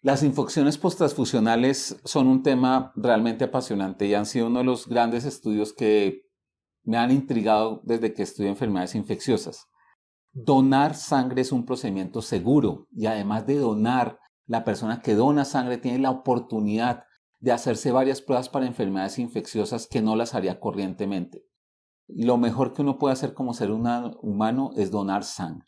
Las infecciones posttransfusionales son un tema realmente apasionante y han sido uno de los grandes estudios que me han intrigado desde que estudio enfermedades infecciosas. Donar sangre es un procedimiento seguro y además de donar, la persona que dona sangre tiene la oportunidad de hacerse varias pruebas para enfermedades infecciosas que no las haría corrientemente. Lo mejor que uno puede hacer como ser humano es donar sangre.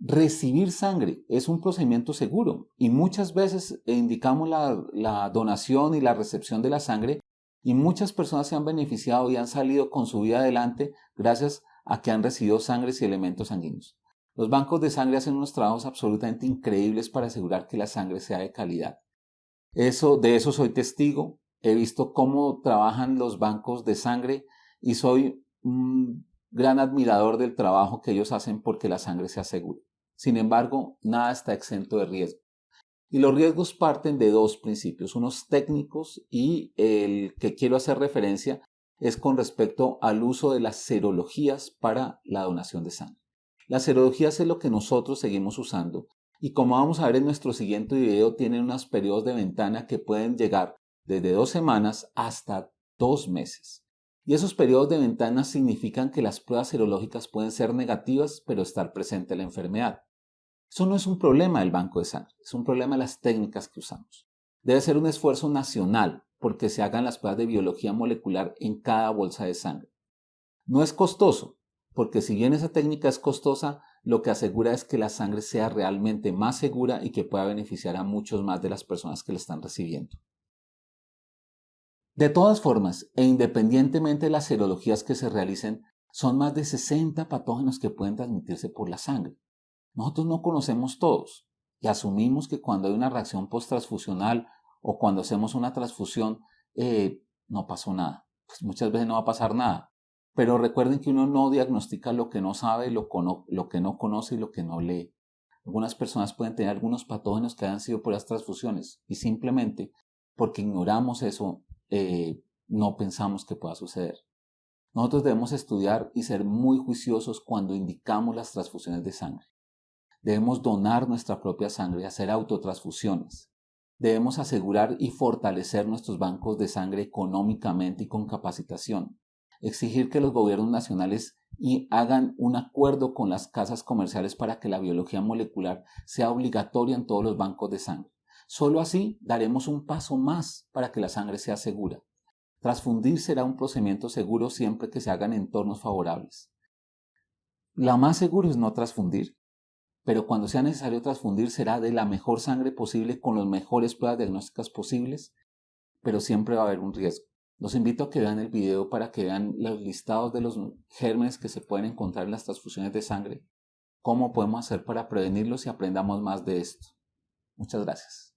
Recibir sangre es un procedimiento seguro y muchas veces indicamos la donación y la recepción de la sangre y muchas personas se han beneficiado y han salido con su vida adelante gracias a que han recibido sangres y elementos sanguíneos. Los bancos de sangre hacen unos trabajos absolutamente increíbles para asegurar que la sangre sea de calidad. De eso soy testigo. He visto cómo trabajan los bancos de sangre y soy un gran admirador del trabajo que ellos hacen porque la sangre sea segura. Sin embargo, nada está exento de riesgo. Y los riesgos parten de dos principios, unos técnicos y el que quiero hacer referencia es con respecto al uso de las serologías para la donación de sangre. Las serologías es lo que nosotros seguimos usando y como vamos a ver en nuestro siguiente video, tienen unos periodos de ventana que pueden llegar desde 2 semanas hasta 2 meses. Y esos periodos de ventana significan que las pruebas serológicas pueden ser negativas, pero estar presente la enfermedad. Eso no es un problema del banco de sangre, es un problema de las técnicas que usamos. Debe ser un esfuerzo nacional porque se hagan las pruebas de biología molecular en cada bolsa de sangre. No es costoso, porque si bien esa técnica es costosa, lo que asegura es que la sangre sea realmente más segura y que pueda beneficiar a muchos más de las personas que la están recibiendo. De todas formas, e independientemente de las serologías que se realicen, son más de 60 patógenos que pueden transmitirse por la sangre. Nosotros no conocemos todos y asumimos que cuando hay una reacción posttransfusional o cuando hacemos una transfusión no pasó nada. Pues muchas veces no va a pasar nada. Pero recuerden que uno no diagnostica lo que no sabe, lo que no conoce y lo que no lee. Algunas personas pueden tener algunos patógenos que hayan sido por las transfusiones y simplemente porque ignoramos eso no pensamos que pueda suceder. Nosotros debemos estudiar y ser muy juiciosos cuando indicamos las transfusiones de sangre. Debemos donar nuestra propia sangre, hacer autotransfusiones. Debemos asegurar y fortalecer nuestros bancos de sangre económicamente y con capacitación. Exigir que los gobiernos nacionales hagan un acuerdo con las casas comerciales para que la biología molecular sea obligatoria en todos los bancos de sangre. Solo así daremos un paso más para que la sangre sea segura. Transfundir será un procedimiento seguro siempre que se haga en entornos favorables. Lo más seguro es no transfundir. Pero cuando sea necesario transfundir será de la mejor sangre posible con las mejores pruebas diagnósticas posibles, pero siempre va a haber un riesgo. Los invito a que vean el video para que vean los listados de los gérmenes que se pueden encontrar en las transfusiones de sangre, cómo podemos hacer para prevenirlos y aprendamos más de esto. Muchas gracias.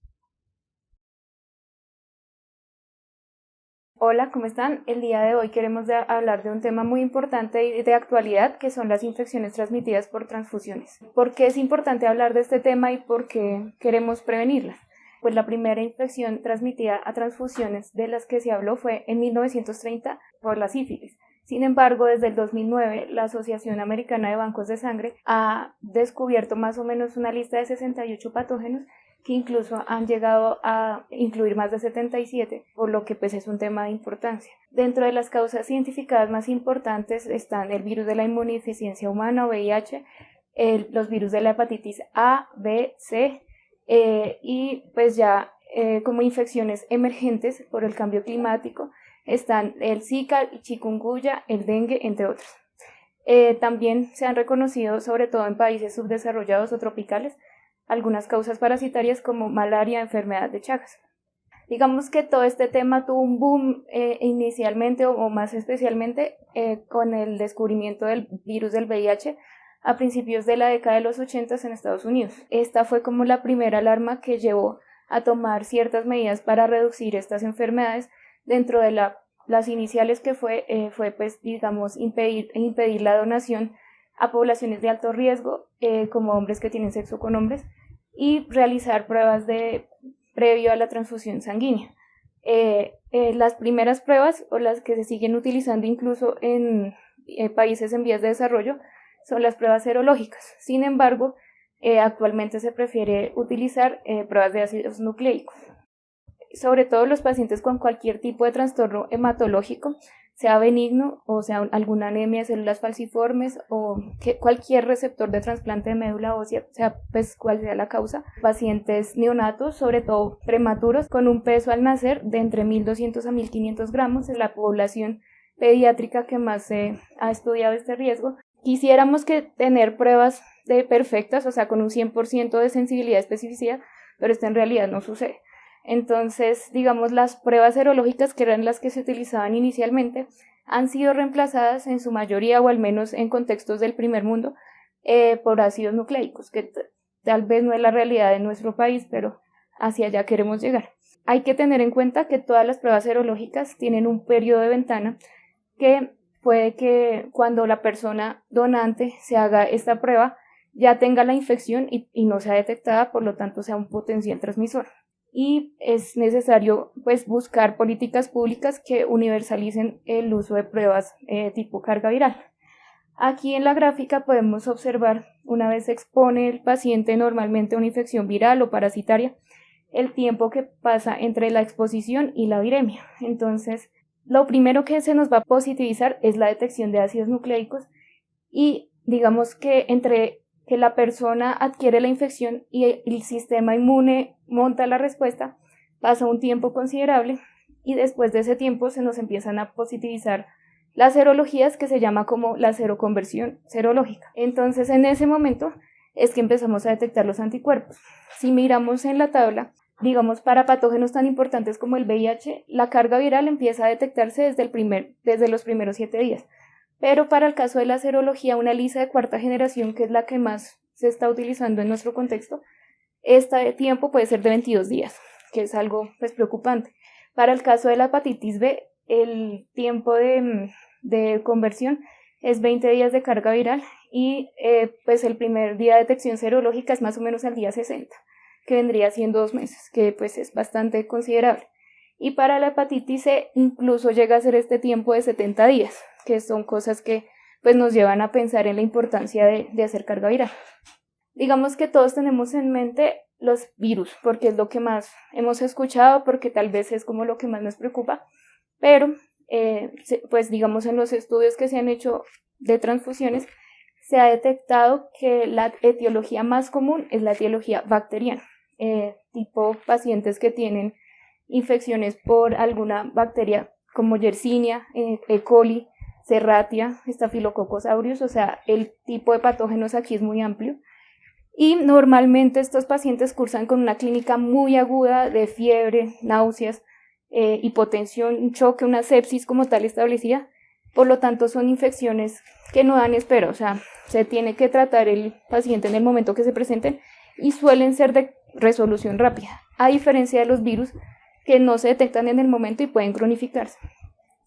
Hola, ¿cómo están? El día de hoy queremos hablar de un tema muy importante y de actualidad, que son las infecciones transmitidas por transfusiones. ¿Por qué es importante hablar de este tema y por qué queremos prevenirlas? Pues la primera infección transmitida a transfusiones de las que se habló fue en 1930 por la sífilis. Sin embargo, desde el 2009, la Asociación Americana de Bancos de Sangre ha descubierto más o menos una lista de 68 patógenos que incluso han llegado a incluir más de 77, por lo que pues es un tema de importancia. Dentro de las causas identificadas más importantes están el virus de la inmunodeficiencia humana o VIH, los virus de la hepatitis A, B, C y pues ya como infecciones emergentes por el cambio climático están el Zika, el chikungunya, el dengue, entre otros. También se han reconocido, sobre todo en países subdesarrollados o tropicales, algunas causas parasitarias como malaria, enfermedad de Chagas. Digamos que todo este tema tuvo un boom inicialmente o más especialmente con el descubrimiento del virus del VIH a principios de la década de los 80 en Estados Unidos. Esta fue como la primera alarma que llevó a tomar ciertas medidas para reducir estas enfermedades. Dentro de las iniciales que fue pues digamos impedir la donación a poblaciones de alto riesgo, como hombres que tienen sexo con hombres, y realizar pruebas previo a la transfusión sanguínea. Las primeras pruebas, o las que se siguen utilizando incluso en países en vías de desarrollo, son las pruebas serológicas. Sin embargo, actualmente se prefiere utilizar pruebas de ácidos nucleicos. Sobre todo los pacientes con cualquier tipo de trastorno hematológico, sea benigno o sea alguna anemia de células falciformes o cualquier receptor de trasplante de médula ósea, sea pues cual sea la causa, pacientes neonatos, sobre todo prematuros, con un peso al nacer de entre 1.200 a 1.500 gramos, es la población pediátrica que más se ha estudiado este riesgo. Quisiéramos que tener pruebas perfectas, o sea, con un 100% de sensibilidad y especificidad, pero esto en realidad no sucede. Entonces, digamos, las pruebas serológicas, que eran las que se utilizaban inicialmente, han sido reemplazadas en su mayoría, o al menos en contextos del primer mundo, por ácidos nucleicos, que tal vez no es la realidad de nuestro país, pero hacia allá queremos llegar. Hay que tener en cuenta que todas las pruebas serológicas tienen un periodo de ventana que puede que cuando la persona donante se haga esta prueba ya tenga la infección y no sea detectada, por lo tanto sea un potencial transmisor. Y es necesario pues buscar políticas públicas que universalicen el uso de pruebas tipo carga viral. Aquí en la gráfica podemos observar, una vez se expone el paciente normalmente a una infección viral o parasitaria, el tiempo que pasa entre la exposición y la viremia. Entonces, lo primero que se nos va a positivizar es la detección de ácidos nucleicos, y digamos que entre que la persona adquiere la infección y el sistema inmune monta la respuesta, pasa un tiempo considerable, y después de ese tiempo se nos empiezan a positivizar las serologías, que se llama como la seroconversión serológica. Entonces, en ese momento es que empezamos a detectar los anticuerpos. Si miramos en la tabla, digamos, para patógenos tan importantes como el VIH, la carga viral empieza a detectarse desde los primeros 7 días. Pero para el caso de la serología, una ELISA de cuarta generación, que es la que más se está utilizando en nuestro contexto, este tiempo puede ser de 22 días, que es algo pues preocupante. Para el caso de la hepatitis B, el tiempo de conversión es 20 días de carga viral, y pues el primer día de detección serológica es más o menos al día 60, que vendría siendo 2 meses, que pues es bastante considerable. Y para la hepatitis C incluso llega a ser este tiempo de 70 días, que son cosas que pues nos llevan a pensar en la importancia de hacer carga viral. Digamos que todos tenemos en mente los virus, porque es lo que más hemos escuchado, porque tal vez es como lo que más nos preocupa, pero pues digamos en los estudios que se han hecho de transfusiones, se ha detectado que la etiología más común es la etiología bacteriana, tipo pacientes que tienen infecciones por alguna bacteria como Yersinia, E. coli, Serratia, Staphylococcus aureus, o sea, el tipo de patógenos aquí es muy amplio. Y normalmente estos pacientes cursan con una clínica muy aguda de fiebre, náuseas, hipotensión, un choque, una sepsis como tal establecida. Por lo tanto, son infecciones que no dan espera, o sea, se tiene que tratar el paciente en el momento que se presenten, y suelen ser de resolución rápida, a diferencia de los virus, que no se detectan en el momento y pueden cronificarse.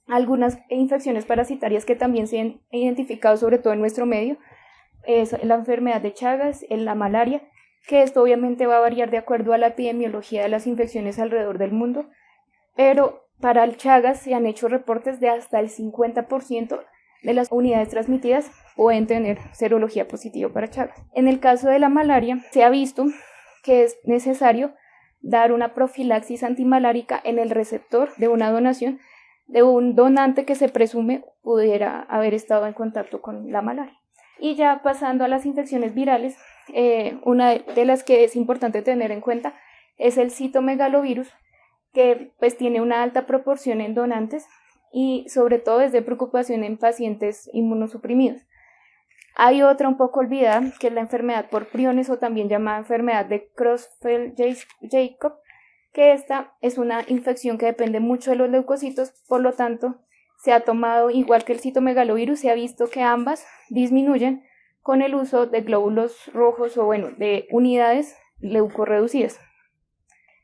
Algunas infecciones parasitarias que también se han identificado, sobre todo en nuestro medio, es la enfermedad de Chagas, la malaria, que esto obviamente va a variar de acuerdo a la epidemiología de las infecciones alrededor del mundo, pero para el Chagas se han hecho reportes de hasta el 50% de las unidades transmitidas pueden tener serología positiva para Chagas. En el caso de la malaria, se ha visto que es necesario dar una profilaxis antimalárica en el receptor de una donación de un donante que se presume pudiera haber estado en contacto con la malaria. Y ya pasando a las infecciones virales, una de las que es importante tener en cuenta es el citomegalovirus, que pues tiene una alta proporción en donantes y sobre todo es de preocupación en pacientes inmunosuprimidos. Hay otra un poco olvidada, que es la enfermedad por priones, o también llamada enfermedad de Creutzfeldt-Jakob, que esta es una infección que depende mucho de los leucocitos, por lo tanto se ha tomado, igual que el citomegalovirus, se ha visto que ambas disminuyen con el uso de glóbulos rojos o de unidades leucorreducidas.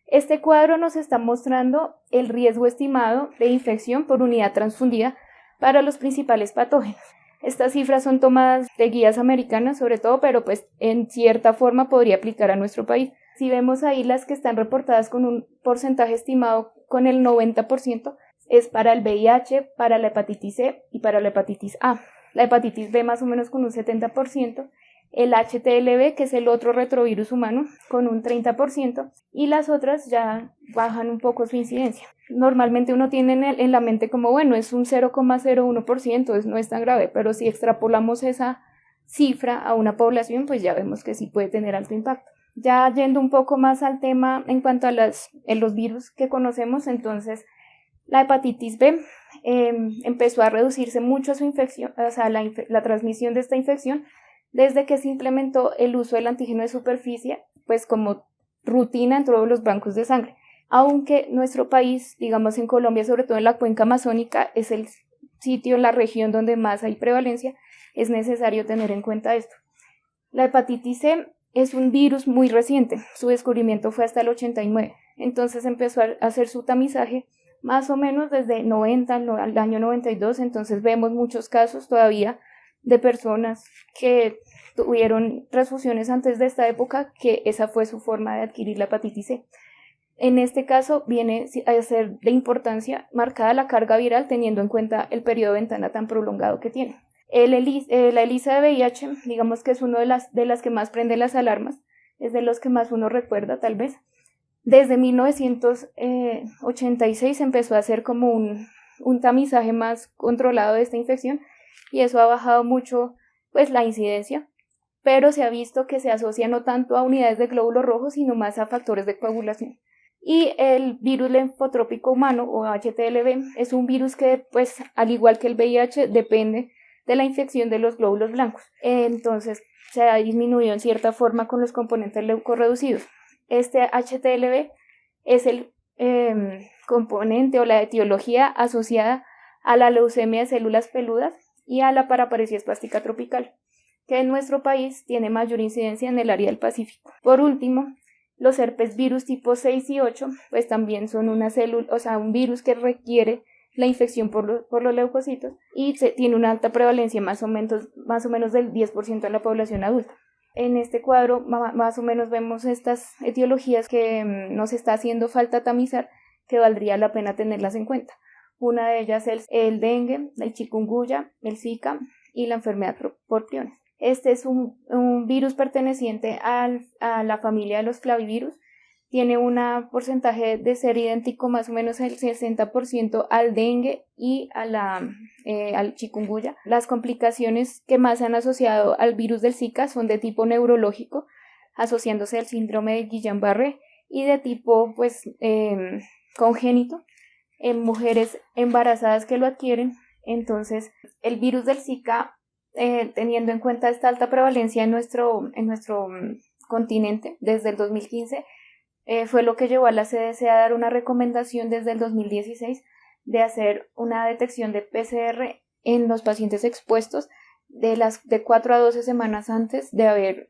Este cuadro nos está mostrando el riesgo estimado de infección por unidad transfundida para los principales patógenos. Estas cifras son tomadas de guías americanas sobre todo, pero pues en cierta forma podría aplicar a nuestro país. Si vemos ahí las que están reportadas con un porcentaje estimado con el 90%, es para el VIH, para la hepatitis C y para la hepatitis A. La hepatitis B más o menos con un 70%, el HTLV, que es el otro retrovirus humano, con un 30%, y las otras ya bajan un poco su incidencia. Normalmente uno tiene en la mente como, bueno, es un 0,01%, no es tan grave, pero si extrapolamos esa cifra a una población, pues ya vemos que sí puede tener alto impacto. Ya yendo un poco más al tema en cuanto a los virus que conocemos, entonces la hepatitis B empezó a reducirse mucho su infección, o sea, la transmisión de esta infección desde que se implementó el uso del antígeno de superficie, pues como rutina en todos los bancos de sangre. Aunque nuestro país, digamos en Colombia, sobre todo en la cuenca amazónica, es el sitio, la región donde más hay prevalencia, es necesario tener en cuenta esto. La hepatitis C es un virus muy reciente, su descubrimiento fue hasta el 89, entonces empezó a hacer su tamizaje más o menos desde 90 al año 92, entonces vemos muchos casos todavía de personas que tuvieron transfusiones antes de esta época, que esa fue su forma de adquirir la hepatitis C. En este caso viene a ser de importancia marcada la carga viral teniendo en cuenta el periodo de ventana tan prolongado que tiene. La ELISA de VIH, digamos que es una de las que más prende las alarmas, es de los que más uno recuerda tal vez. Desde 1986 empezó a hacer como un tamizaje más controlado de esta infección y eso ha bajado mucho pues la incidencia, pero se ha visto que se asocia no tanto a unidades de glóbulos rojos sino más a factores de coagulación. Y el virus linfotrópico humano o HTLV es un virus que pues al igual que el VIH depende de la infección de los glóbulos blancos, entonces se ha disminuido en cierta forma con los componentes leucorreducidos. Este HTLV es el componente o la etiología asociada a la leucemia de células peludas y a la paraparesia espástica tropical, que en nuestro país tiene mayor incidencia en el área del Pacífico. Por último, los herpes virus tipo 6 y 8, pues también son una célula, o sea, un virus que requiere la infección por los leucocitos y tiene una alta prevalencia más o menos del 10% en la población adulta. En este cuadro más o menos vemos estas etiologías que nos está haciendo falta tamizar, que valdría la pena tenerlas en cuenta. Una de ellas es el dengue, el chikungunya, el Zika y la enfermedad por priones. Este es un virus perteneciente a la familia de los flavivirus. Tiene un porcentaje de ser idéntico más o menos el 60% al dengue y al chikungunya. Las complicaciones que más se han asociado al virus del Zika son de tipo neurológico, asociándose al síndrome de Guillain-Barré, y de tipo congénito en mujeres embarazadas que lo adquieren. Entonces, el virus del Zika, teniendo en cuenta esta alta prevalencia en nuestro continente desde el 2015, fue lo que llevó a la CDC a dar una recomendación desde el 2016 de hacer una detección de PCR en los pacientes expuestos de 4 a 12 semanas antes de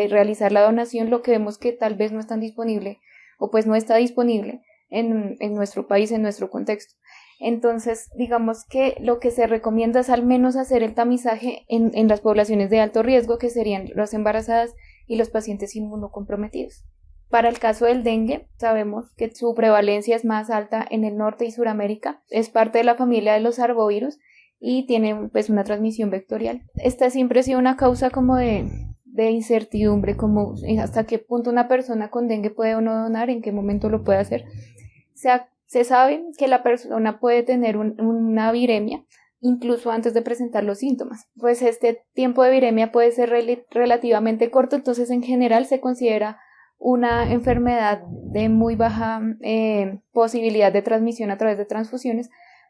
realizar la donación, lo que vemos que tal vez no es tan disponible o pues no está disponible en nuestro país, en nuestro contexto. Entonces, digamos que lo que se recomienda es al menos hacer el tamizaje en las poblaciones de alto riesgo, que serían las embarazadas y los pacientes inmunocomprometidos. Para el caso del dengue, sabemos que su prevalencia es más alta en el norte y Suramérica, es parte de la familia de los arbovirus y tiene pues una transmisión vectorial. Esta siempre ha sido una causa como de incertidumbre, como hasta qué punto una persona con dengue puede o no donar, en qué momento lo puede hacer. Se sabe que la persona puede tener una viremia incluso antes de presentar los síntomas. Pues este tiempo de viremia puede ser relativamente corto, entonces en general se considera una enfermedad de muy baja posibilidad de transmisión a través de transfusiones,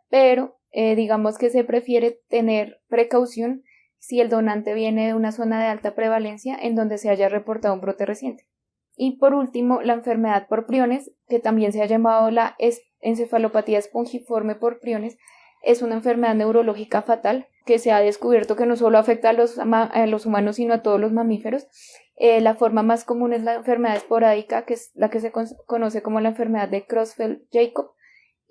pero digamos que se prefiere tener precaución si el donante viene de una zona de alta prevalencia en donde se haya reportado un brote reciente. Y por último, la enfermedad por priones, que también se ha llamado la encefalopatía espongiforme por priones, es una enfermedad neurológica fatal que se ha descubierto que no solo afecta a los humanos sino a todos los mamíferos. La forma más común es la enfermedad esporádica, que es la que se conoce como la enfermedad de Creutzfeldt-Jakob,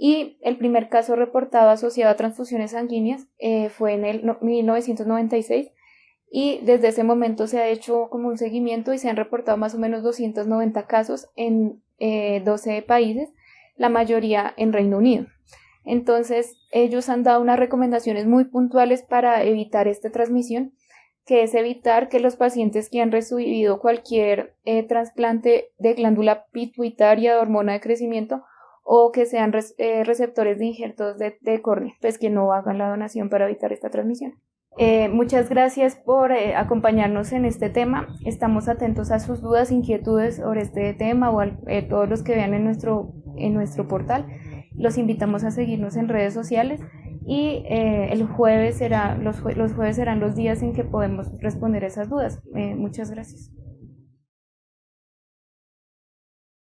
y el primer caso reportado asociado a transfusiones sanguíneas fue en el 1996, y desde ese momento se ha hecho como un seguimiento y se han reportado más o menos 290 casos en 12 países, la mayoría en Reino Unido. Entonces ellos han dado unas recomendaciones muy puntuales para evitar esta transmisión, que es evitar que los pacientes que han recibido cualquier trasplante de glándula pituitaria de hormona de crecimiento o que sean receptores de injertos de córnea, pues que no hagan la donación para evitar esta transmisión. Muchas gracias por acompañarnos en este tema. Estamos atentos a sus dudas, inquietudes sobre este tema o todos los que vean en nuestro portal. Los invitamos a seguirnos en redes sociales y los jueves serán los días en que podemos responder esas dudas. Muchas gracias.